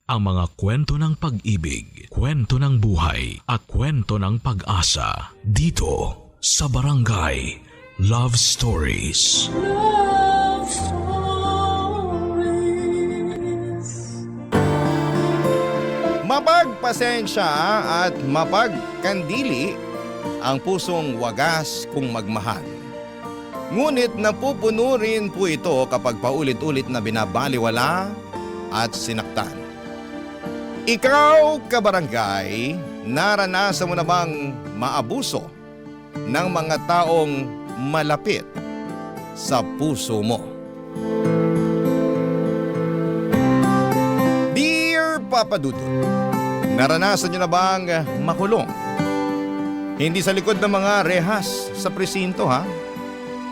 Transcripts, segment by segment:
Ang mga kwento ng pag-ibig, kwento ng buhay, at kwento ng pag-asa dito sa Barangay Love Stories. Love Stories. Mapagpasensya at mapagkandili ang pusong wagas kung magmahal. Ngunit napupuno rin po ito kapag paulit-ulit na binabaliwala at sinaktan. Ikaw, kabarangay, naranasan mo na bang maabuso ng mga taong malapit sa puso mo? Dear Papa Dudut, naranasan niyo na bang makulong? Hindi sa likod ng mga rehas sa presinto ha,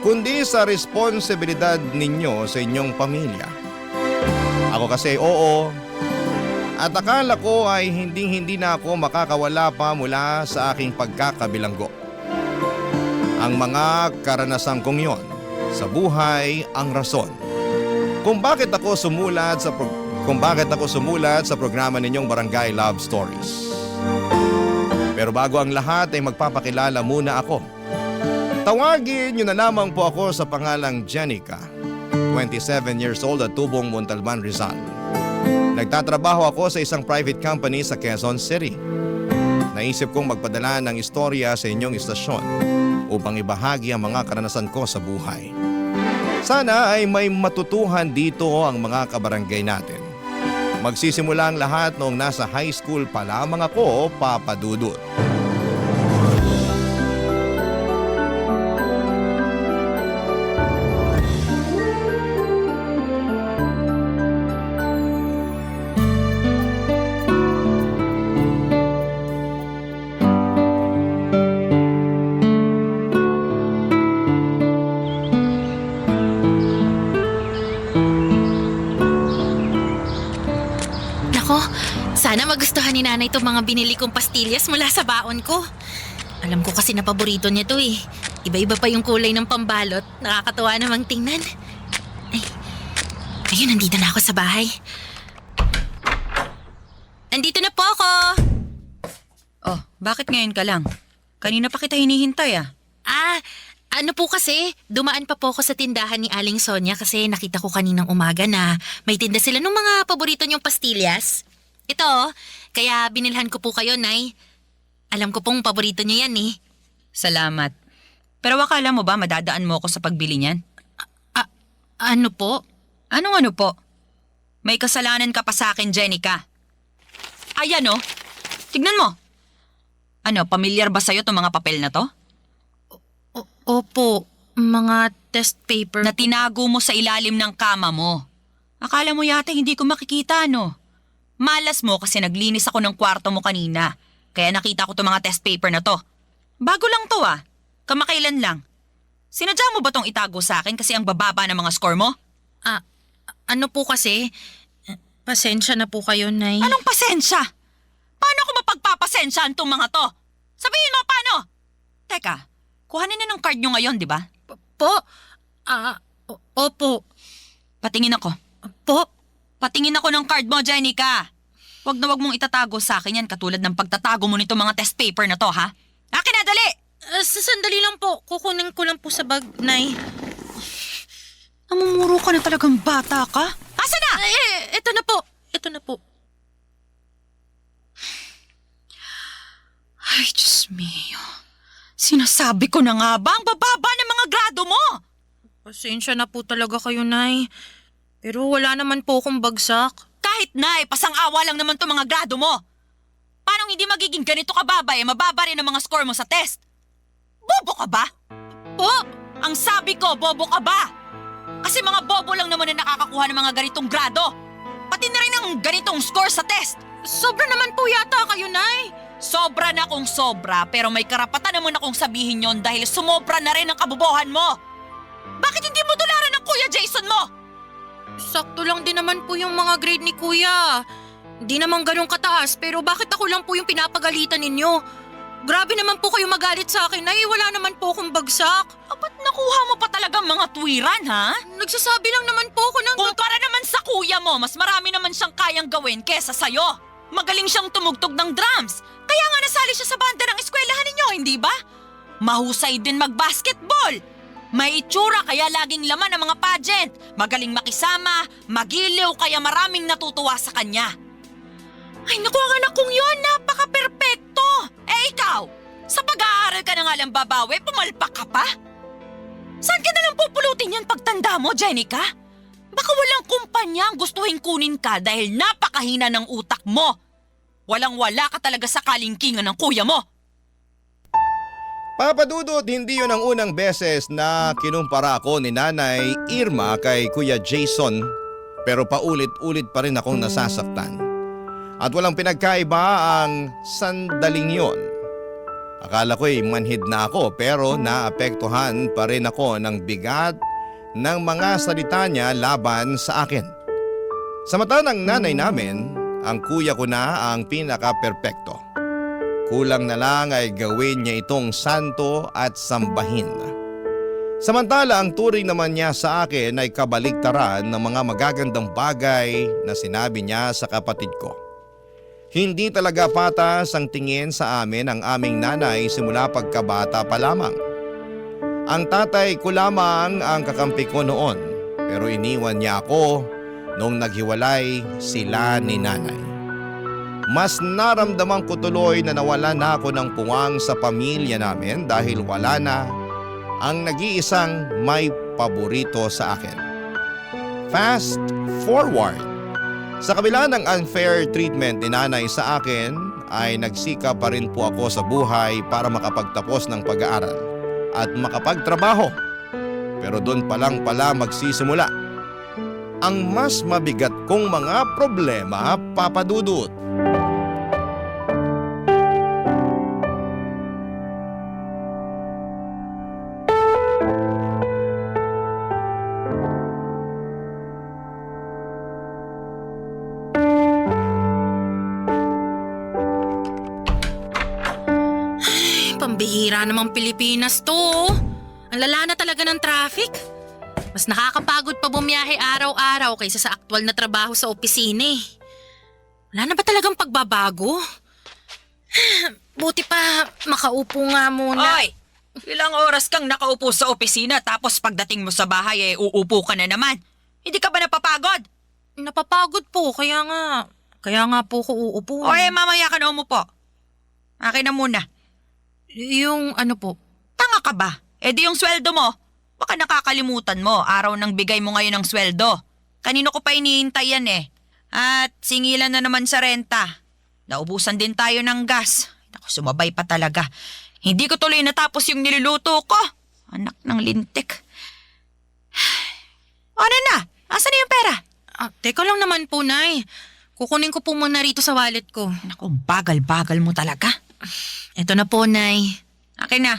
kundi sa responsibilidad ninyo sa inyong pamilya. Ako kasi oo, at akala ko ay hindi na ako makakawala pa mula sa aking pagkakabilanggo. Ang mga karanasan kong yon sa buhay ang rason kung bakit ako sumulat sa programa ninyong Barangay Love Stories. Pero bago ang lahat ay magpapakilala muna ako. Tawagin niyo na lamang po ako sa pangalang Jenica, 27 years old at tubong Montalban, Rizal. Nagtatrabaho ako sa isang private company sa Quezon City. Naisip kong magpadala ng istorya sa inyong istasyon upang ibahagi ang mga karanasan ko sa buhay. Sana ay may matutuhan dito ang mga kabarangay natin. Magsisimula ang lahat noong nasa high school pa lamang ako, Papa Dudut. Sana magustuhan ni nanay itong mga binili kong pastillas mula sa baon ko. Alam ko kasi na paborito niya to eh. Iba-iba pa yung kulay ng pambalot. Nakakatuwa namang tingnan. Ayun, nandito na ako sa bahay. Nandito na po ako! Oh, bakit ngayon ka lang? Kanina pa kita hinihintay ah. Ano po kasi, dumaan pa po ako sa tindahan ni Aling Sonia kasi nakita ko kaninang umaga na may tinda sila ng mga paborito niyong pastillas. Ito, kaya binilhan ko po kayo, Nay. Alam ko pong paborito niyo yan eh. Salamat. Pero akala mo ba madadaan mo ako sa pagbili niyan? Ano po? Anong ano po? May kasalanan ka pa sa akin, Jenica. Ayan oh, tignan mo. Ano, pamilyar ba sa'yo itong mga papel na to? Opo, mga test paper. Na tinago mo sa ilalim ng kama mo. Akala mo yata hindi ko makikita, no? Malas mo kasi naglinis ako ng kwarto mo kanina. Kaya nakita ko itong mga test paper na to. Bago lang to ah. Kamakailan lang. Sinadya mo ba tong itago sa akin kasi ang bababa ng mga score mo? Ano po kasi? Pasensya na po kayo, Nay. Anong pasensya? Paano ko mapagpapasensyahan tong mga to? Sabihin mo paano? Teka, kuhanin na ng card nyo ngayon, di ba? Opo. Patingin ako. Po? Patingin ako ng card mo, Jenica. Wag na wag mong itatago sa akin yan katulad ng pagtatago mo nito mga test paper na to, ha? Akin na, dali! Sandali lang po. Kukunin ko lang po sa bag, Nay. Namumuro ka na talagang bata ka. Asa na? Ito na po. Ito na po. Ay, Diyos mio. Sinasabi ko na nga ba ang bababa ng mga grado mo? Pasensya na po talaga kayo, Nay. Pero wala naman po akong bagsak. Kahit na, pasang-awa lang naman to mga grado mo. Paano hindi magiging ganito kababa mababa rin ang mga score mo sa test? Bobo ka ba? Po? Ang sabi ko, bobo ka ba? Kasi mga bobo lang naman na nakakakuha ng mga ganitong grado. Pati na rin ang ganitong score sa test. Sobra naman po yata kayo, Nay. Sobra na kung sobra, pero may karapatan naman akong sabihin yon dahil sumobra na rin ang kabobohan mo. Bakit hindi mo tularan ng Kuya Jason mo? Sakto lang din naman po yung mga grade ni Kuya. Di naman ganun kataas, pero bakit ako lang po yung pinapagalitan ninyo? Grabe naman po kayo magalit sa akin, Nay. Wala naman po akong bagsak. Ba't nakuha mo pa talagang mga tuwiran, ha? Nagsasabi lang naman po ako ng... Kumpara naman sa kuya mo, mas marami naman siyang kayang gawin kesa sa'yo. Magaling siyang tumugtog ng drums. Kaya nga nasali siya sa banda ng eskwelahan ninyo, hindi ba? Mahusay din mag-basketball. May itsura kaya laging laman ng mga pageant. Magaling makisama, magiliw kaya maraming natutuwa sa kanya. Ay naku, ang anak kong yun, napaka-perpekto. Ikaw, sa pag-aaral ka na nga lang babawi, pumalpak ka pa? Saan ka nalang pupulutin yan pagtanda mo, Jenica? Baka walang kumpanya ang gustuhin kunin ka dahil napakahina ng utak mo. Walang-wala ka talaga sa kalingkingan ng kuya mo. Papa Dudut, hindi yun ang unang beses na kinumpara ako ni Nanay Irma kay Kuya Jason. Pero paulit-ulit pa rin akong nasasaktan. At walang pinagkaiba ang sandaling yon. Akala ko'y manhid na ako pero naapektuhan pa rin ako ng bigat ng mga salita niya laban sa akin. Sa mata ng nanay namin, ang kuya ko na ang pinaka-perpekto. Kulang na lang ay gawin niya itong santo at sambahin. Samantala ang turing naman niya sa akin ay kabaligtaran ng mga magagandang bagay na sinabi niya sa kapatid ko. Hindi talaga patas ang tingin sa amin ang aming nanay simula pagkabata pa lamang. Ang tatay ko lamang ang kakampi ko noon pero iniwan niya ako nung naghiwalay sila ni nanay. Mas naramdaman ko tuloy na nawala na ako ng puwang sa pamilya namin dahil wala na ang nag-iisang may paborito sa akin. Fast forward. Sa kabila ng unfair treatment ni nanay sa akin ay nagsikap pa rin po ako sa buhay para makapagtapos ng pag-aaral at makapagtrabaho. Pero doon pa lang pala magsisimula ang mas mabigat kong mga problema, Papa Dudut. Pambihira namang Pilipinas to. Ang lala na talaga ng traffic. Mas nakakapagod pa bumiyahe araw-araw kaysa sa aktwal na trabaho sa opisina eh. Wala na ba talagang pagbabago? Buti pa makaupo nga muna. Oy! Ilang oras kang nakaupo sa opisina tapos pagdating mo sa bahay uupo ka na naman. Hindi ka ba napapagod? Napapagod po, kaya nga po ko uupo. O mamaya ka na umupo. Akin na muna. Yung ano po? Tanga ka ba? Di yung sweldo mo. Baka nakakalimutan mo, araw nang bigay mo ngayon ng sweldo. Kanino ko pa iniintay yan eh. At singilan na naman sa renta. Naubusan din tayo ng gas. Naku, sumabay pa talaga. Hindi ko tuloy natapos yung niluluto ko. Anak ng lintik. Ano na? Asan na yung pera? Teka lang naman po, Nay. Kukunin ko po muna rito sa wallet ko. Naku, bagal-bagal mo talaga. Ito na po, Nay. Akin na.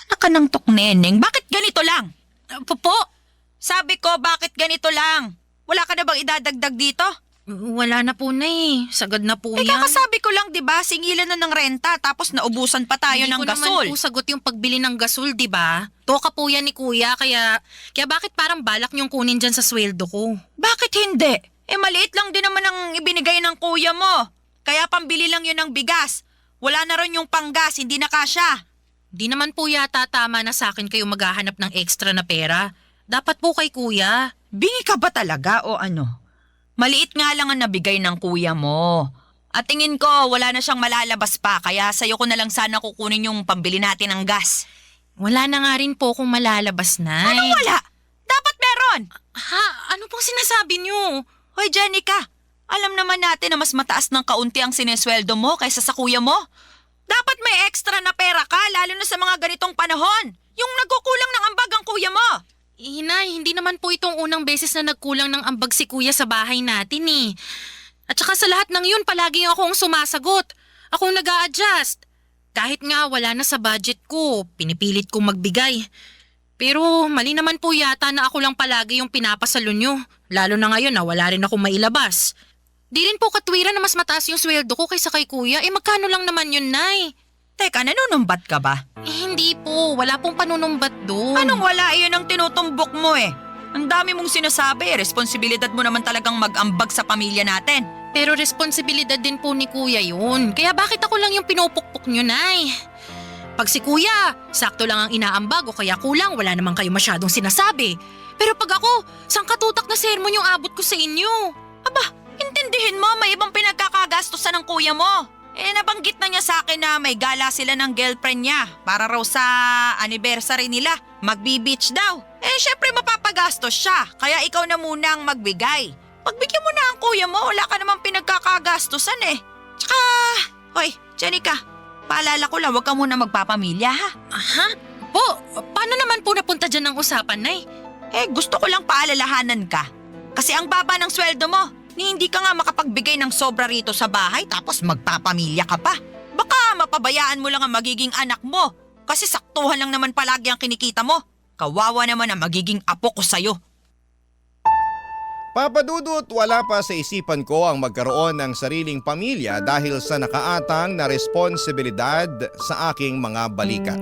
Anak ka ng tukneneng, bakit ganito lang? Po? Sabi ko, bakit ganito lang? Wala ka na bang idadagdag dito? Wala na po, Nay. Sagad na po yan. Kakasabi ko lang, di ba? Singilan na ng renta tapos naubusan pa tayo ng gasol. Hindi ko naman po sagot yung pagbili ng gasol, di ba? Toka po yan ni Kuya, kaya bakit parang balak niyong kunin dyan sa sweldo ko? Bakit hindi? Maliit lang din naman ang ibinigay ng kuya mo. Kaya pambili lang yun ng bigas. Wala na rin yung panggas, hindi na kasya. Di naman po yata tama na sa akin kayo maghahanap ng extra na pera. Dapat po kay Kuya. Bingi ka ba talaga o ano? Maliit nga lang ang nabigay ng kuya mo. At tingin ko, wala na siyang malalabas pa, kaya sa'yo ko na lang sana kukunin yung pambili natin ng gas. Wala na nga rin po kung malalabas, Nay. Ano wala? Dapat meron! Ha? Ano pong sinasabi niyo? Hoy, Jenica, alam naman natin na mas mataas ng kaunti ang sinesweldo mo kaysa sa kuya mo. Dapat may extra na pera ka, lalo na sa mga ganitong panahon. Yung nagkukulang ng ambag ang kuya mo. Hinay, hindi naman po itong unang beses na nagkulang ng ambag si Kuya sa bahay natin eh. At saka sa lahat ng yun, palagi akong sumasagot. Akong nag-a-adjust. Kahit nga wala na sa budget ko, pinipilit kong magbigay. Pero mali naman po yata na ako lang palagi yung pinapasalo nyo. Lalo na ngayon na wala rin akong mailabas. Di rin po katwiran na mas mataas yung sweldo ko kaysa kay kuya. Magkano lang naman yun, Nay? Teka, nanunumbat ka ba? Hindi po. Wala pong panunumbat doon. Anong wala? Iyon ang tinutumbok mo eh. Ang dami mong sinasabi. Responsibilidad mo naman talagang mag-ambag sa pamilya natin. Pero responsibilidad din po ni kuya yun. Kaya bakit ako lang yung pinupukpok nyo, Nay? Pag si kuya, sakto lang ang inaambag o kaya kulang, wala naman kayo masyadong sinasabi. Pero pag ako, sangkatutak na sermon yung abot ko sa inyo. Aba, intindihin mo, may ibang pinagkakagastusan ng kuya mo. Nabanggit na niya sa akin na may gala sila ng girlfriend niya para raw sa anniversary nila. Magbi-beach daw. Syempre mapapagastos siya, kaya ikaw na muna ang magbigay. Pagbigyan mo na ang kuya mo, wala ka namang pinagkakagastusan eh. Tsaka, hoy, Jenica, paalala ko lang, huwag ka muna magpapamilya ha. Aha? Po, paano naman po napunta dyan ng usapan, Nay? Gusto ko lang paalalahanan ka. Kasi ang baba ng sweldo mo, ni hindi ka nga makapagbigay ng sobra rito sa bahay tapos magpapamilya ka pa. Baka mapabayaan mo lang ang magiging anak mo kasi saktuhan lang naman palagi ang kinikita mo. Kawawa naman ang magiging apo ko sa'yo. Papa Dudut, wala pa sa isipan ko ang magkaroon ng sariling pamilya dahil sa nakaatang na responsibilidad sa aking mga balikat.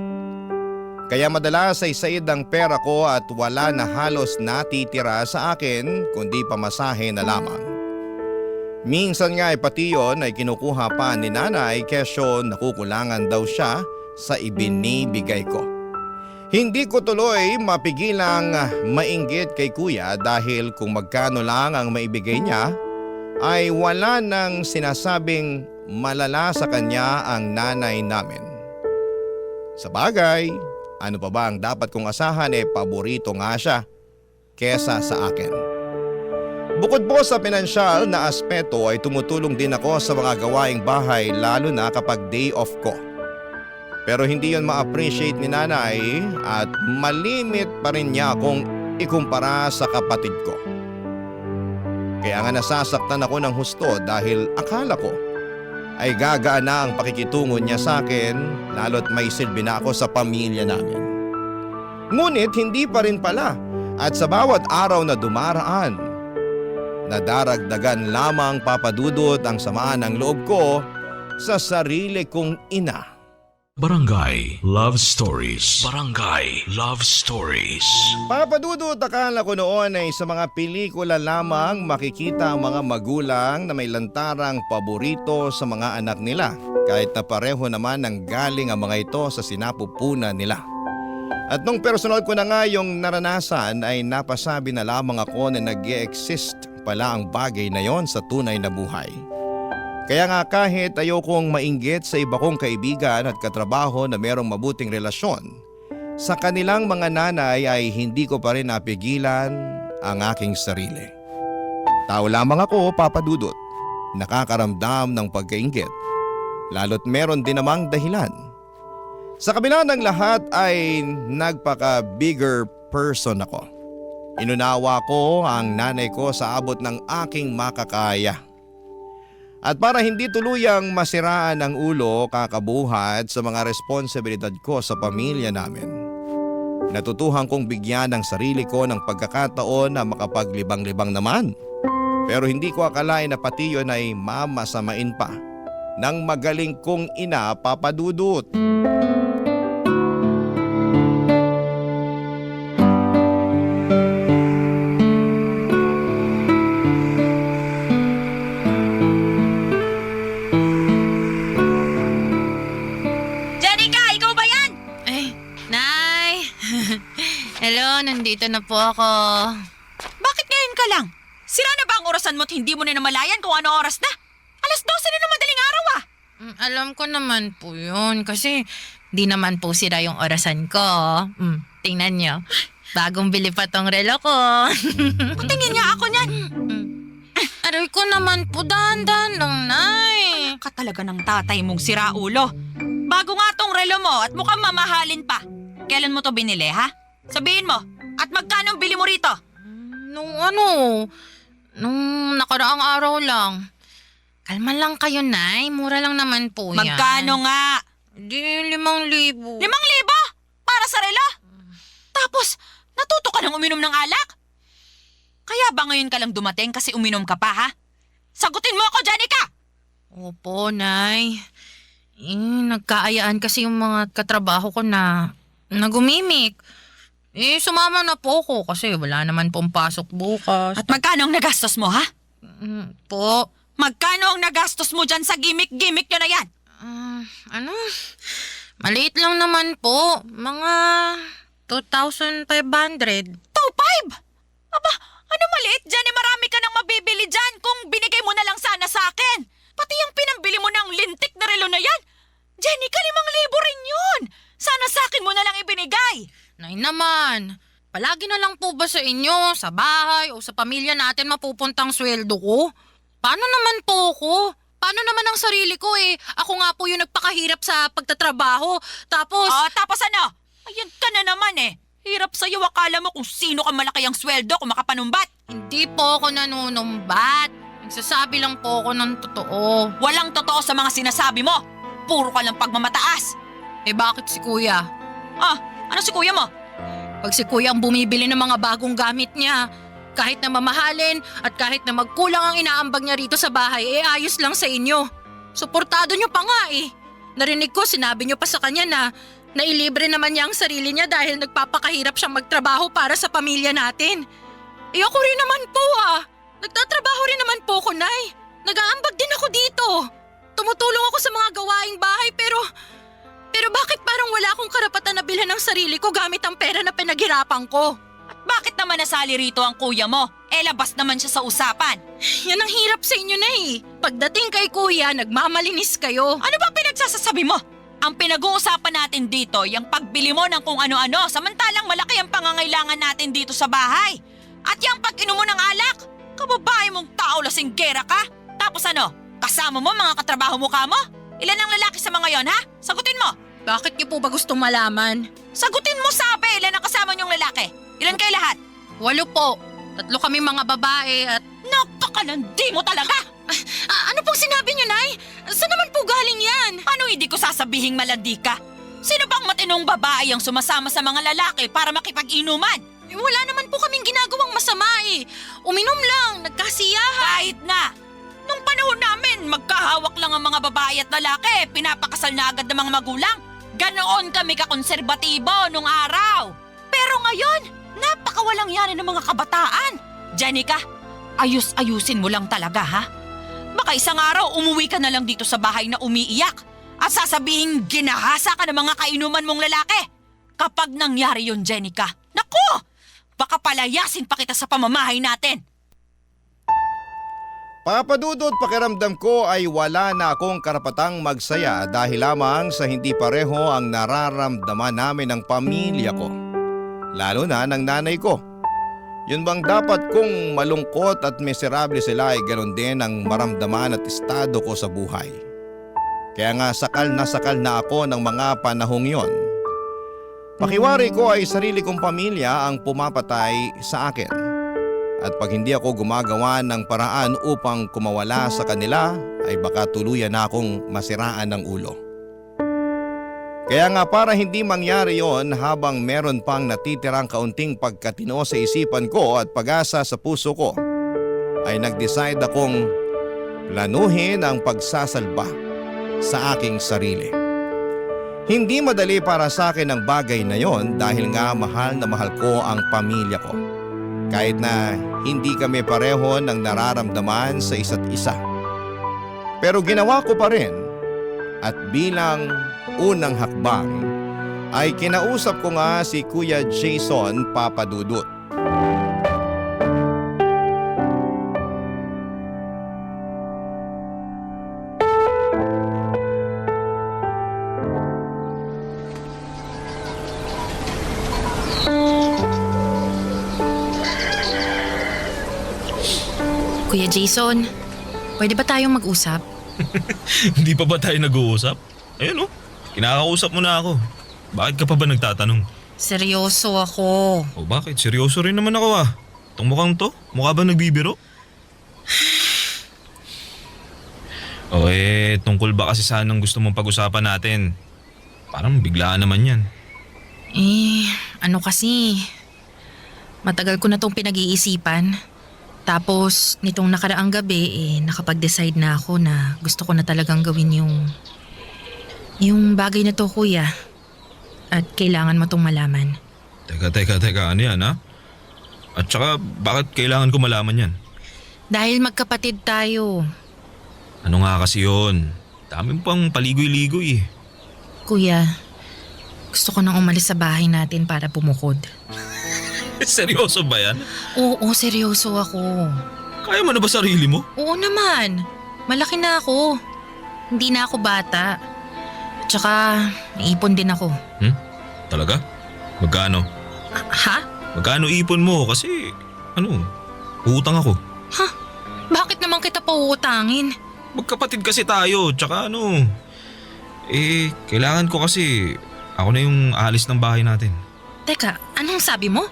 Kaya madalas ay said ang pera ko at wala na halos natitira sa akin kundi pamasahe na lamang. Minsan nga ay pati yun ay kinukuha pa ni nanay kesyo nakukulangan daw siya sa ibinibigay ko. Hindi ko tuloy mapigilang mainggit kay kuya dahil kung magkano lang ang maibigay niya ay wala nang sinasabing malala sa kanya ang nanay namin. Sa bagay, ano pa ba ang dapat kong asahan paborito nga siya kesa sa akin. Bukod po sa pinansyal na aspeto ay tumutulong din ako sa mga gawaing bahay lalo na kapag day off ko. Pero hindi yon ma-appreciate ni nanay at malimit pa rin niya akong ikumpara sa kapatid ko. Kaya nga nasasaktan ako ng husto dahil akala ko ay gagaan na ang pakikitungo niya sa akin lalo't may silbi na ako sa pamilya namin. Ngunit hindi pa rin pala at sa bawat araw na dumaraan, nadaragdagan lamang papadudot ang samaan ng loob ko sa sarili kong ina. Barangay Love Stories. Barangay Love Stories. Papadudot, akala ko noon ay sa mga pelikula lamang makikita ang mga magulang na may lantarang paborito sa mga anak nila kahit na pareho naman ng galing ang mga ito sa sinapupunan nila. At nung personal ko na nga yung naranasan ay napasabi na lamang ako na nag-e-exist pala ang bagay na yon sa tunay na buhay. Kaya nga kahit ayokong mainggit sa iba kong kaibigan at katrabaho na merong mabuting relasyon, sa kanilang mga nanay ay hindi ko pa rin napigilan ang aking sarili. Tao lamang ako, Papa Dudut, nakakaramdam ng pagkainggit, lalo't meron din namang dahilan. Sa kabila ng lahat ay nagpaka-bigger person ako. Inunawa ko ang nanay ko sa abot ng aking makakaya. At para hindi tuluyang masiraan ang ulo kakabuhat sa mga responsibilidad ko sa pamilya namin, natutuhan kong bigyan ng sarili ko ng pagkakataon na makapaglibang-libang naman. Pero hindi ko akalain na pati yun ay mamasamain pa ng magaling kong ina, Papa Dudut. Nandito na po ako. Bakit ngayon ka lang? Sira na ba ang orasan mo at hindi mo na namalayan kung ano oras na? 12:00 na ng madaling araw ah! Alam ko naman po yun kasi di naman po sira yung orasan ko. Tingnan nyo. Bagong bili pa tong relo ko. Tingin niya ako niyan. Aray ko naman po, dahan-dahan lang, Nay. Ka talaga ng tatay mong siraulo. Bago nga tong relo mo at mukhang mamahalin pa. Kailan mo to binili ha? Sabihin mo, at magkano bili mo rito? Nung nakaraang araw lang. Kalma lang kayo, Nay. Mura lang naman po yan. Magkano nga? Di, 5,000. 5,000? Para sa relo? Tapos, natuto ka ng uminom ng alak? Kaya ba ngayon ka lang dumating kasi uminom ka pa, ha? Sagutin mo ako, Jenica! Opo, Nay. Nagkaayaan kasi yung mga katrabaho ko na nagumimik. Sumama na po ko kasi wala naman pong pasok bukas. At magkano ang nagastos mo, ha? Po, Magkano ang nagastos mo dyan sa gimmick-gimmick nyo na yan? ano? Maliit lang naman po. Mga 2,500. 2,500? Aba, ano maliit dyan? Marami ka nang mabibili dyan kung binigay mo na lang sana sa akin. Pati yung pinambili mo ng lintik na relo na yan. Jenica, 5,000 rin yun. Sana sa akin mo na lang ibinigay. Nay naman, palagi na lang po ba sa inyo, sa bahay o sa pamilya natin mapupuntang sweldo ko? Paano naman po ako? Paano naman ang sarili ko eh? Ako nga po yung nagpakahirap sa pagtatrabaho. Tapos... Tapos ano? Ayan ka na naman eh. Hirap sa'yo, akala mo kung sino ka malaki ang sweldo kung makapanumbat. Hindi po ako nanunumbat. Nagsasabi lang po ako ng totoo. Walang totoo sa mga sinasabi mo. Puro ka lang pagmamataas. Bakit si kuya? Ano si kuya mo? Pag si kuya ang bumibili ng mga bagong gamit niya, kahit na mamahalin at kahit na magkulang ang inaambag niya rito sa bahay, ayos lang sa inyo. Suportado niyo pa nga eh. Narinig ko, sinabi niyo pa sa kanya na nailibre naman niya ang sarili niya dahil nagpapakahirap siyang magtrabaho para sa pamilya natin. Ako rin naman po Nagtatrabaho rin naman po ko, Nay. Nag-aambag din ako dito. Tumutulong ako sa mga gawaing bahay pero bakit parang wala akong karapatan na bilhan ng sarili ko gamit ang pera na pinaghirapan ko? At bakit naman nasali rito ang kuya mo? Labas naman siya sa usapan. Yan ang hirap sa inyo, Nay. Pagdating kay kuya, nagmamalinis kayo. Ano ba pinagsasasabi mo? Ang pinag-uusapan natin dito, yung pagbili mo ng kung ano-ano, samantalang malaki ang pangangailangan natin dito sa bahay. At yung pag-inom mo ng alak, kababae mong tao lasinggera ka. Tapos ano, kasama mo mga katrabaho mo ka mo? Ilan ang lalaki sa mga yon, ha? Sagutin mo. Bakit niyo po ba gustong malaman? Sagutin mo, sabi, ilan ang kasama niyong lalaki? Ilan kayo lahat? 8 po. 3 kami mga babae at... Napakalandi mo talaga! ano pong sinabi niyo, Nay? Saan naman po galing yan? Ano hindi ko sasabihing malandi ka? Sino bang matinong babae ang sumasama sa mga lalaki para makipag-inuman? Wala naman po kaming ginagawang masama eh. Uminom lang, nagkasiyahan. Kahit na! Nung panahon namin, magkahawak lang ang mga babae at lalaki. Pinapakasal na agad ng mga magulang. Ganoon kami kakonserbatibo nung araw. Pero ngayon, napakawalang yan ng mga kabataan. Jenica, ayus-ayusin mo lang talaga, ha? Baka isang araw umuwi ka na lang dito sa bahay na umiiyak at sasabihin ginahasa ka ng mga kainuman mong lalaki. Kapag nangyari yun, Jenica, naku! Baka palayasin pa kita sa pamamahay natin. Papadudot, pakiramdam ko ay wala na akong karapatang magsaya dahil lamang sa hindi pareho ang nararamdaman namin ng pamilya ko. Lalo na ng nanay ko. Yun bang dapat kong malungkot at miserable sila ay ganoon din ang maramdaman at estado ko sa buhay. Kaya nga sakal na ako ng mga panahong yon. Pakiwari ko ay sarili kong pamilya ang pumapatay sa akin. At pag hindi ako gumagawa ng paraan upang kumawala sa kanila, ay baka tuluyan na akong masiraan ng ulo. Kaya nga para hindi mangyari yon habang meron pang natitirang kaunting pagkatino sa isipan ko at pag-asa sa puso ko, ay nag-decide akong planuhin ang pagsasalba sa aking sarili. Hindi madali para sa akin ang bagay na yon dahil nga mahal na mahal ko ang pamilya ko. Kahit na hindi kami pareho ng nararamdaman sa isa't isa. Pero ginawa ko pa rin at bilang unang hakbang ay kinausap ko nga si Kuya Jason Papadudut. Kuya Jason, pwede ba tayong mag-usap? Hindi pa ba tayo nag-uusap? Ayun kinakausap mo na ako. Bakit ka pa ba nagtatanong? Seryoso ako. O bakit? Seryoso rin naman ako Itong mukhang to, mukha ba nagbibiro? Tungkol ba kasi saan ang gusto mong pag-usapan natin? Parang biglaan naman yan. Ano kasi, matagal ko na tong pinag-iisipan. Tapos, nitong nakaraang gabi, nakapag-decide na ako na gusto ko na talagang gawin yung bagay na to, kuya. At kailangan mo tong malaman. Teka, ano yan ha? At saka, bakit kailangan ko malaman yan? Dahil magkapatid tayo. Ano nga kasi yun? Dami mo pang paligoy-ligoy eh. Kuya, gusto ko nang umalis sa bahay natin para bumukod. Seryoso ba yan? Oo, seryoso ako. Kaya mo na ba sarili mo? Oo naman. Malaki na ako. Hindi na ako bata. At saka, naipon din ako. Talaga? Magkano? Ha? Magkano ipon mo? Kasi, utang ako. Ha? Bakit naman kita pauutangin? Magkapatid kasi tayo, tsaka kailangan ko kasi ako na yung alis ng bahay natin. Teka, anong sabi mo?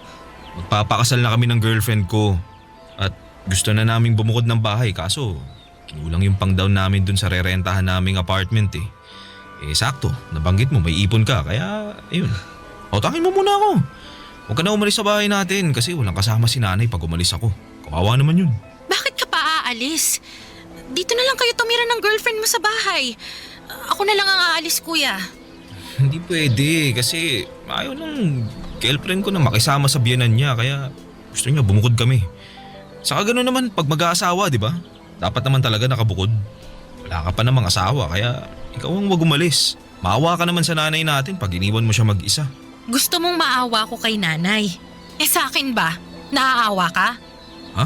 Magpapakasal na kami ng girlfriend ko at gusto na naming bumukod ng bahay kaso kinulang yung pang-down namin dun sa rerentahan naming apartment eh. Sakto, nabanggit mo may ipon ka kaya ayun. Utangin mo muna ako. Huwag ka na umalis sa bahay natin kasi walang kasama si nanay pag umalis ako. Kawawa naman yun. Bakit ka pa aalis? Dito na lang kayo tumira ng girlfriend mo sa bahay. Ako na lang ang aalis, kuya. Hindi pwede kasi ayaw ng girlfriend ko na makisama sa biyenan niya kaya gusto niya bumukod kami. Saka gano'n naman pag mag-aasawa, di ba? Dapat naman talaga nakabukod. Wala ka pa namang asawa kaya ikaw ang wag umalis. Maawa ka naman sa nanay natin pag iniwan mo siya mag-isa. Gusto mong maawa ko kay nanay. Sa akin ba? Naaawa ka? Ha?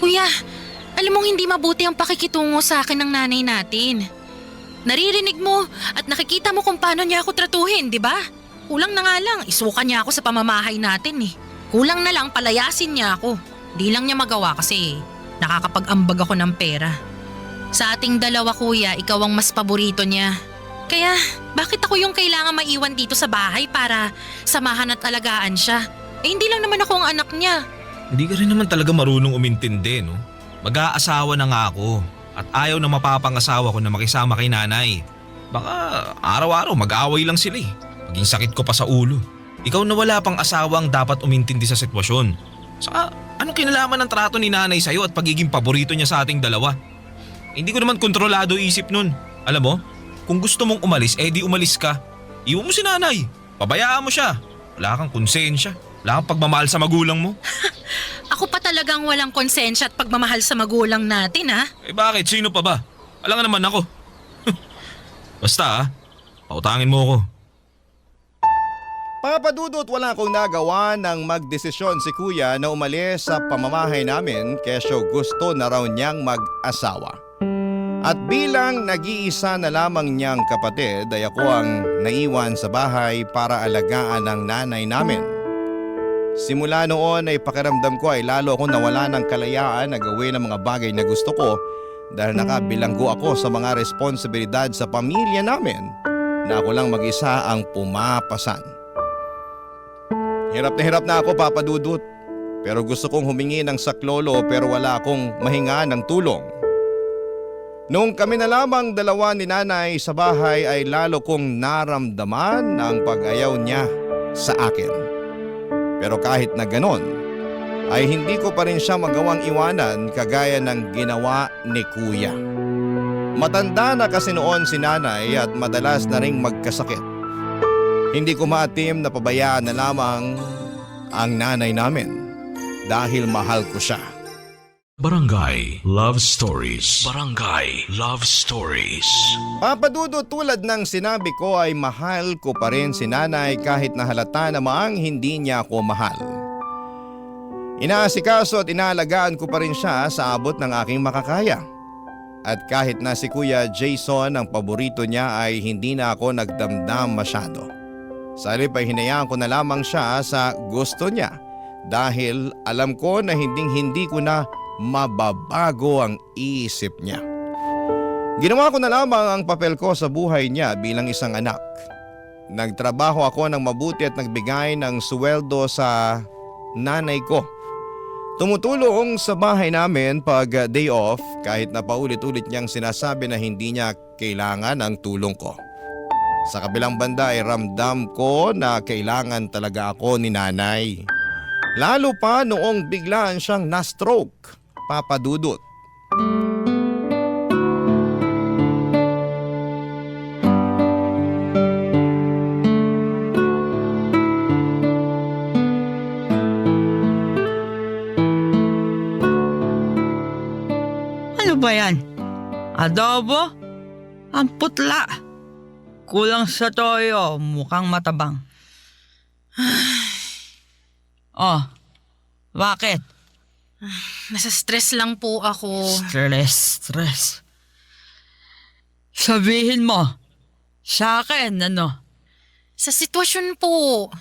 Kuya, alam mong hindi mabuti ang pakikitungo sa akin ng nanay natin. Naririnig mo at nakikita mo kung paano niya ako tratuhin, di ba? Kulang na nga lang, isuka niya ako sa pamamahay natin eh. Kulang na lang palayasin niya ako. Di lang niya magawa kasi nakakapag-ambag ako ng pera. Sa ating dalawa, kuya, ikaw ang mas paborito niya. Kaya bakit ako yung kailangan maiwan dito sa bahay para samahan at alagaan siya? Hindi lang naman ako ang anak niya. Hindi ka rin naman talaga marunong umintindi, no? Mag-aasawa na nga ako at ayaw na mapapangasawa ko na makisama kay nanay. Baka araw-araw mag-aaway lang sila eh. Maging sakit ko pa sa ulo. Ikaw na wala pang asawang dapat umintindi sa sitwasyon. Saka anong kinalaman ng trato ni nanay sa'yo at pagiging paborito niya sa ating dalawa? Hindi ko naman kontrolado isip nun. Alam mo, kung gusto mong umalis, di umalis ka. Iwan mo si nanay. Pabayaan mo siya. Wala kang konsensya. Wala kang pagmamahal sa magulang mo. Ako pa talagang walang konsensya at pagmamahal sa magulang natin, ha? Bakit? Sino pa ba? Alam nga naman ako. Basta pautangin mo ako. Papadudot, wala akong nagawa nang magdesisyon si kuya na umalis sa pamamahay namin kesyo gusto na raw niyang mag-asawa. At bilang nag-iisa na lamang niyang kapatid ay ako ang naiwan sa bahay para alagaan ng nanay namin. Simula noon ay pakiramdam ko ay lalo akong nawala ng kalayaan na gawin ang mga bagay na gusto ko dahil nakabilanggo ako sa mga responsibilidad sa pamilya namin na ako lang mag-isa ang pumapasan. Hirap na ako, Papa Dudut, pero gusto kong humingi ng saklolo pero wala akong mahinga ng tulong. Noong kami na lamang dalawa ni nanay sa bahay ay lalo kong naramdaman ang pag-ayaw niya sa akin. Pero kahit na ganon, ay hindi ko pa rin siya magawang iwanan kagaya ng ginawa ni kuya. Matanda na kasi noon si nanay at madalas na ring magkasakit. Hindi ko maatim na pabayaan na lamang ang nanay namin dahil mahal ko siya. Barangay Love Stories. Barangay Love Stories. Papadudo, tulad ng sinabi ko ay mahal ko pa rin si nanay kahit na halata namang hindi niya ako mahal. Inaasikaso at inaalagaan ko pa rin siya sa abot ng aking makakaya. At kahit na si Kuya Jason ang paborito niya ay hindi na ako nagdamdam masyado. Sa halip ay hinayaan ko na lamang siya sa gusto niya dahil alam ko na hindi ko na mababago ang isip niya. Ginawa ko na lamang ang papel ko sa buhay niya bilang isang anak. Nagtrabaho ako ng mabuti at nagbigay ng sweldo sa nanay ko. Tumutulong sa bahay namin pag day off kahit na paulit-ulit niyang sinasabi na hindi niya kailangan ang tulong ko. Sa kabilang banda ay ramdam ko na kailangan talaga ako ni nanay. Lalo pa noong biglaan siyang na-stroke Papa Dudut. Ano ba yan? Adobo? Ang putla. Kulang sa toyo, mukhang matabang. Oh, bakit? Nasa stress lang po ako. Stress. Sabihin mo, sa akin, ano? Sa sitwasyon po.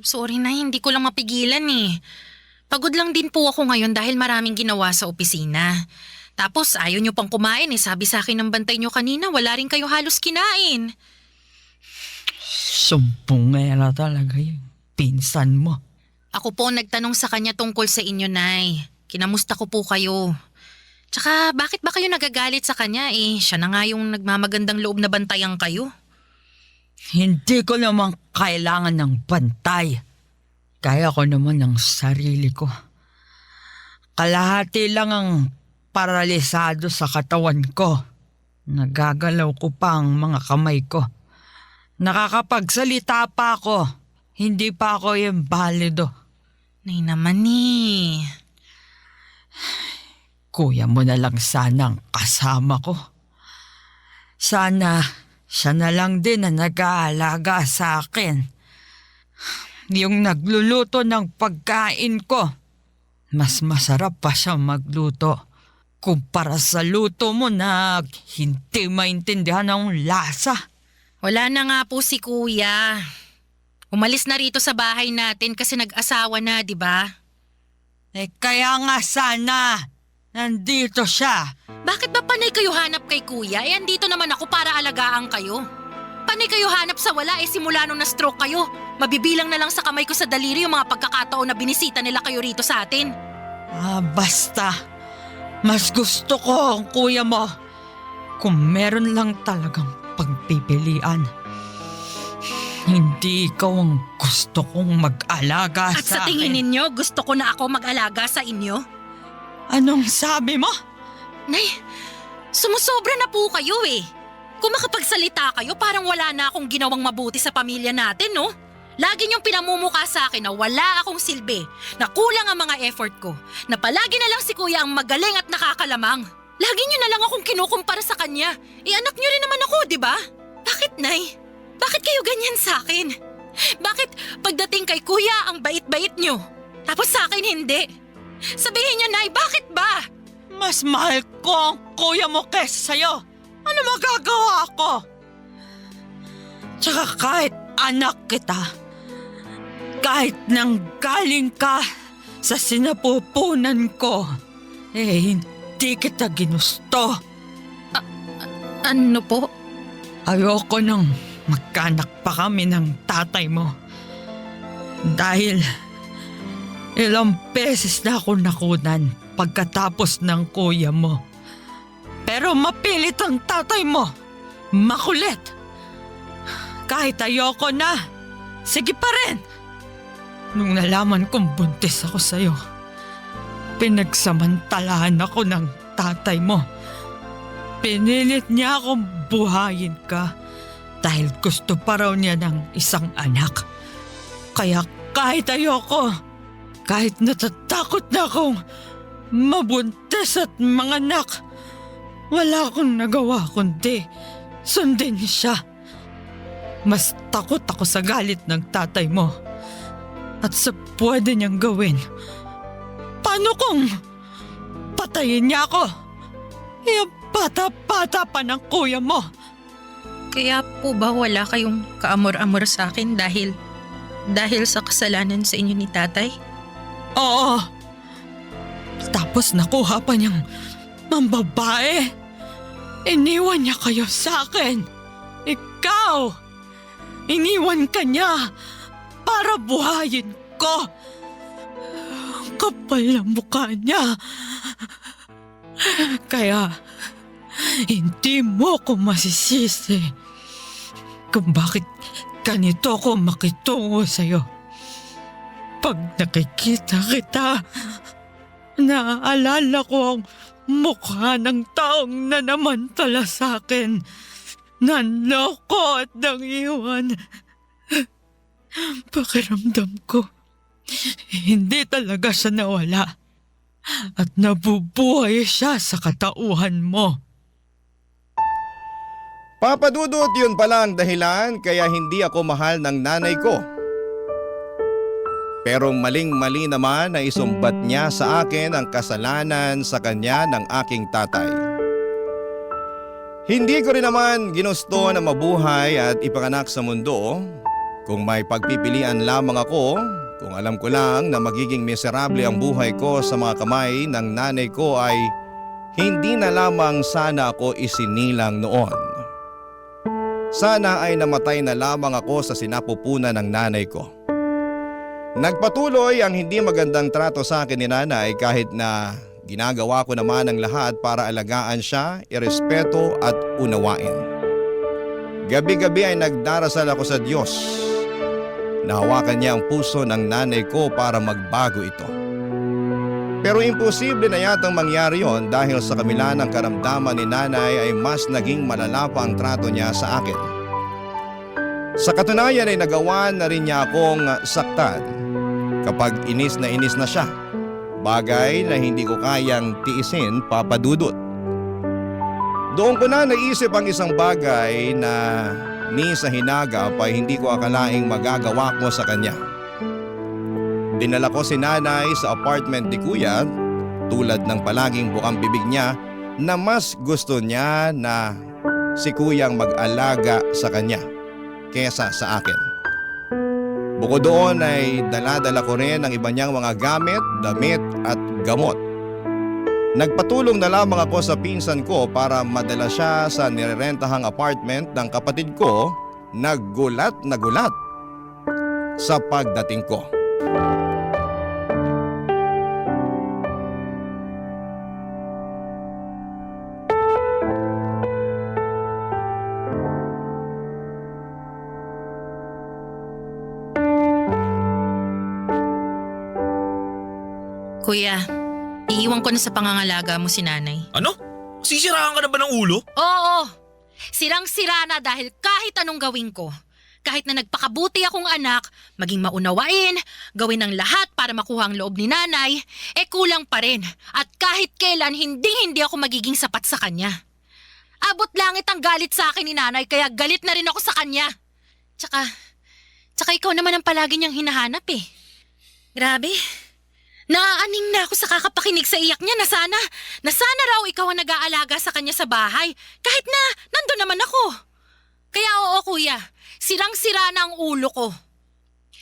Sorry na, hindi ko lang mapigilan eh. Pagod lang din po ako ngayon dahil maraming ginawa sa opisina. Tapos ayaw nyo pang kumain eh. Sabi sa akin ng bantay nyo kanina, wala rin kayo halos kinain. Sumpungera talaga yung pinsan mo. Ako po nagtanong sa kanya tungkol sa inyo, Nay. Kinamusta ko po kayo. Tsaka bakit ba kayo nagagalit sa kanya eh? Siya na nga yung nagmamagandang loob na bantayan kayo. Hindi ko naman kailangan ng bantay. Kaya ko naman ng sarili ko. Kalahati lang ang paralisado sa katawan ko. Nagagalaw ko pa ang mga kamay ko. Nakakapagsalita pa ako. Hindi pa ako imbalido. Nay naman eh. Kuya mo na lang sana ang kasama ko. Sana siya na lang din na nag-aalaga sa akin. Yung nagluluto ng pagkain ko. Mas masarap pa siya magluto kumpara sa luto mo na hindi maintindihan ang lasa. Wala na nga po si Kuya. Umalis na rito sa bahay natin kasi nag-asawa na, di ba? Eh kaya nga sana nandito siya. Bakit ba panay kayo hanap kay Kuya? Eh andito naman ako para alagaan kayo. Panay kayo hanap sa wala eh simula nung na-stroke kayo. Mabibilang na lang sa kamay ko sa daliri yung mga pagkakataon na binisita nila kayo rito sa atin. Basta. Mas gusto ko ang kuya mo. Kung meron lang talagang pagpipilian. Hindi ikaw ang gusto kong mag-alaga At sa akin. tingin ninyo, gusto ko na ako mag-alaga sa inyo? Anong sabi mo? Nay, sumusobra na po kayo eh. Kung makapagsalita kayo, parang wala na akong ginawang mabuti sa pamilya natin, no? Lagi niyong pinamumuka sa akin na wala akong silbi, na kulang ang mga effort ko, na palagi na lang si Kuya ang magaling at nakakalamang. Lagi niyo na lang akong kinukumpara sa kanya. Anak niyo rin naman ako, di ba? Bakit, Nay? Bakit kayo ganyan sa akin? Bakit pagdating kay Kuya ang bait-bait niyo? Tapos sa akin hindi? Sabihin niyo, Nay, bakit ba? Mas mahal ko ang kuya mo kesa sa'yo. Ano magagawa ko? Tsaka kahit anak kita, kahit nang galing ka sa sinapupunan ko, hindi kita ginusto. Ano po? Ayoko nang magkanak pa kami ng tatay mo. Dahil ilang beses na ako nakunan pagkatapos ng kuya mo. Pero mapilit ang tatay mo. Makulit. Kahit ayoko na, sige pa rin. Nung nalaman kong buntis ako sa'yo, pinagsamantalahan ako ng tatay mo. Pinilit niya akong buhayin ka dahil gusto pa raw niya ng isang anak. Kaya kahit ayoko, kahit natatakot na akong mabuntis at manganak, wala akong nagawa kundi sundin siya. Mas takot ako sa galit ng tatay mo at sa pwede niyang gawin. Paano kung patayin niya ako? Yung bata-bata pa ng kuya mo. Kaya po ba wala kayong kaamor-amor sa akin dahil sa kasalanan sa inyo ni tatay? Oo. Tapos nakuha pa niyang mambabae. Iniwan niya kayo sa akin. Ikaw! Iniwan ka niya para buhayin ko. Kapal ang mukha niya. Kaya hindi mo ko masisisi kung bakit ganito ko makitungo sa'yo. Pag nakikita kita, Naaalala ko ang mukha ng taong nanamantala sa akin. Nanloko at nangiwan. Pakiramdam ko, hindi talaga siya nawala. At nabubuhay siya sa katauhan mo. Papa Dudut, yun pala ang dahilan kaya hindi ako mahal ng nanay ko. Pero maling-mali naman na isumbat niya sa akin ang kasalanan sa kanya ng aking tatay. Hindi ko rin naman ginusto na mabuhay at ipanganak sa mundo. Kung may pagpipilian lamang ako, kung alam ko lang na magiging miserable ang buhay ko sa mga kamay ng nanay ko ay hindi na lamang sana ako isinilang noon. Sana ay namatay na lamang ako sa sinapupunan ng nanay ko. Nagpatuloy ang hindi magandang trato sa akin ni nanay kahit na ginagawa ko naman ang lahat para alagaan siya, irespeto at unawain. Gabi-gabi ay nagdarasal ako sa Diyos. Nahawakan niya ang puso ng nanay ko para magbago ito. Pero imposible na yatang mangyari yon dahil sa kabila ng karamdaman ni nanay ay mas naging malala pa ang trato niya sa akin. Sa katunayan ay nagawa na rin niya akong saktan kapag inis na siya. Bagay na hindi ko kayang tiisin, Papa Dudut. Doon ko na naisip ang isang bagay na ni sa hinagap ay hindi ko akalaing magagawa ko sa kanya. Dinala ko si nanay sa apartment ni kuya tulad ng palaging bukang bibig niya na mas gusto niya na si kuyang mag-alaga sa kanya kesa sa akin. Bukod doon ay dala-dala ko rin ang iba niyang mga gamit, damit at gamot. Nagpatulong na lamang ako sa pinsan ko para madala siya sa nirerentahang apartment ng kapatid ko. Nagulat na gulat sa pagdating ko. Kuya, iiwan ko na sa pangangalaga mo si nanay. Ano? Sisiraan ka na ba ng ulo? Oo, sirang-sira na dahil kahit anong gawin ko. Kahit na nagpakabuti akong anak, maging maunawain, gawin ang lahat para makuha ang loob ni nanay, kulang pa rin. At kahit kailan, hindi ako magiging sapat sa kanya. Abot langit ang galit sa akin ni nanay, kaya galit na rin ako sa kanya. Tsaka ikaw naman ang palagi niyang hinahanap eh. Grabe. Naaaning na ako sa kakapakinig sa iyak niya na sana raw ikaw ang nag-aalaga sa kanya sa bahay. Kahit na nandun naman ako. Kaya oo kuya, sirang-sira na ang ulo ko.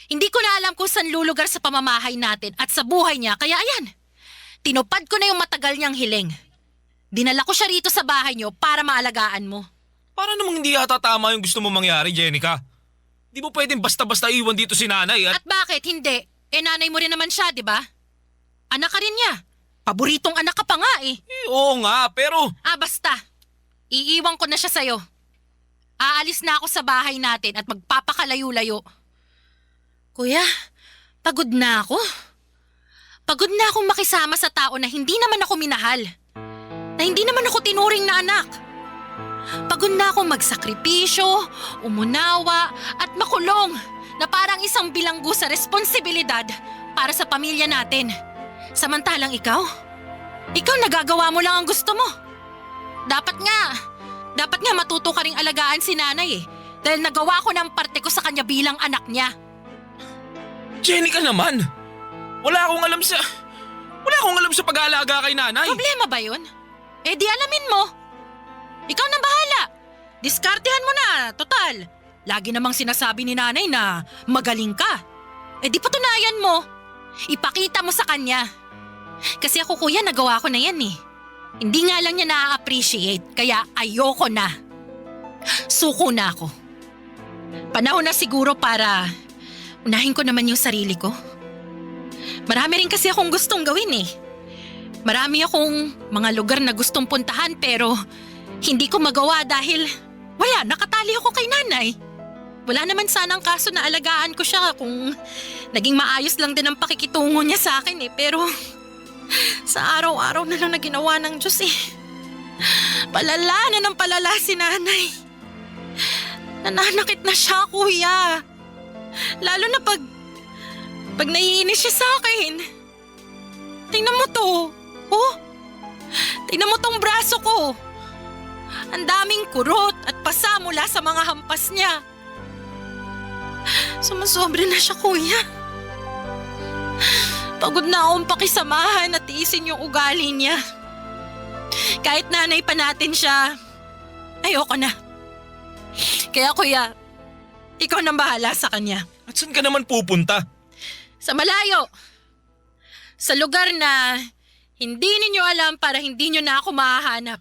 Hindi ko na alam kung saan lulugar sa pamamahay natin at sa buhay niya. Kaya ayan, tinupad ko na yung matagal niyang hiling. Dinala ko siya rito sa bahay niyo para maalagaan mo. Para namang hindi yata tama yung gusto mo mangyari, Jenica. Di mo pwedeng basta-basta iwan dito si nanay at… At bakit hindi? Nanay mo rin naman siya, di ba? Anak ka rin niya. Paboritong anak ka pa nga eh. Oo nga, pero… Basta. Iiwan ko na siya sa'yo. Aalis na ako sa bahay natin at magpapakalayo-layo. Kuya, pagod na ako. Pagod na akong makisama sa tao na hindi naman ako minahal. Na hindi naman ako tinuring na anak. Pagod na akong magsakripisyo, umunawa at makulong na parang isang bilanggo sa responsibilidad para sa pamilya natin. Samantalang ikaw nagagawa mo lang ang gusto mo. Dapat nga matuto ka ring alagaan si nanay eh. Dahil nagawa ko ng parte ko sa kanya bilang anak niya. Jenica naman! Wala akong alam sa pag-aalaga kay nanay. Problema ba yun? Di alamin mo. Ikaw nang bahala. Diskartehan mo na, total. Lagi namang sinasabi ni nanay na magaling ka. Di patunayan mo. Ipakita mo sa kanya. Kasi ako kuya, nagawa ko na yan eh. Hindi nga lang niya na-appreciate, kaya ayoko na. Suko na ako. Panahon na siguro para unahin ko naman yung sarili ko. Marami rin kasi akong gustong gawin eh. Marami akong mga lugar na gustong puntahan pero hindi ko magawa dahil nakatali ako kay nanay. Wala naman sanang kaso na alagaan ko siya kung naging maayos lang din ang pakikitungo niya sa akin eh. Pero Sa araw-araw na lang na ginawa ng Diyos eh. Palala na ng palala si nanay. Nananakit na siya, kuya. Lalo na pag naiinis siya sa akin. Tingnan mo to. Oh, tingnan mo tong braso ko. Ang daming kurot at pasa mula sa mga hampas niya. Sumusobra na siya, kuya. Pagod na akong pakisamahan at tiisin yung ugali niya. Kahit nanay pa natin siya, ayoko na. Kaya kuya, ikaw nang bahala sa kanya. At saan ka naman pupunta? Sa malayo. Sa lugar na hindi ninyo alam para hindi nyo na ako mahahanap.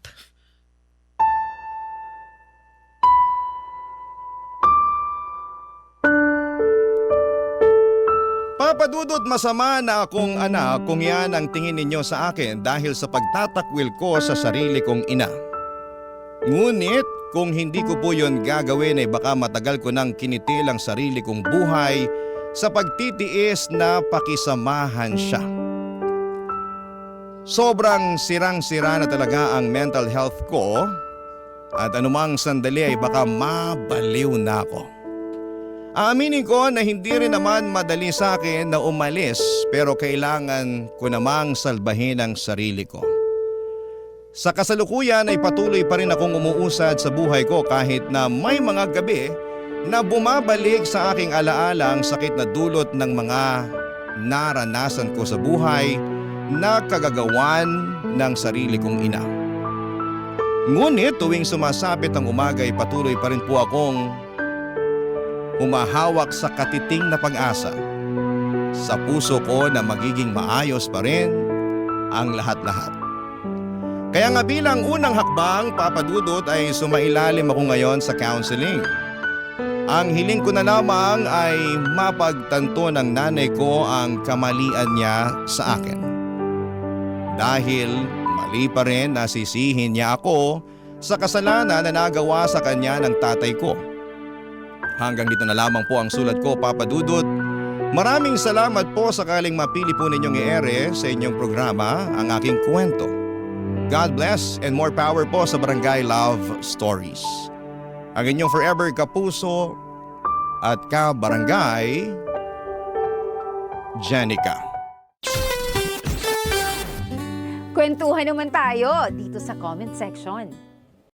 Papa Dudut, masama na akong anak kung yan ang tingin ninyo sa akin dahil sa pagtatakwil ko sa sarili kong ina. Ngunit kung hindi ko po yun gagawin ay baka matagal ko nang kinitil ang sarili kong buhay sa pagtitiis na pakisamahan siya. Sobrang sirang-sira na talaga ang mental health ko at anumang sandali ay baka mabaliw na ako. Aaminin ko na hindi rin naman madali sa akin na umalis pero kailangan ko namang salbahin ang sarili ko. Sa kasalukuyan ay patuloy pa rin akong umuusad sa buhay ko kahit na may mga gabi na bumabalik sa aking alaala ang sakit na dulot ng mga naranasan ko sa buhay na kagagawan ng sarili kong ina. Ngunit tuwing sumasapit ang umaga ay patuloy pa rin po akong humahawak sa katiting na pag-asa sa puso ko na magiging maayos pa rin ang lahat-lahat. Kaya nga bilang unang hakbang, Papa Dudut, ay sumailalim ako ngayon sa counseling. Ang hiling ko na lamang ay mapagtanto ng nanay ko ang kamalian niya sa akin. Dahil mali pa rin na sisihin niya ako sa kasalanan na nagawa sa kanya ng tatay ko. Hanggang dito na lamang po ang sulat ko, Papa Dudut. Maraming salamat po sakaling mapili po ninyong i-ere sa inyong programa ang aking kwento. God bless and more power po sa Barangay Love Stories. Ang inyong forever kapuso at ka-barangay, Jenica. Kwentuhan naman tayo dito sa comment section.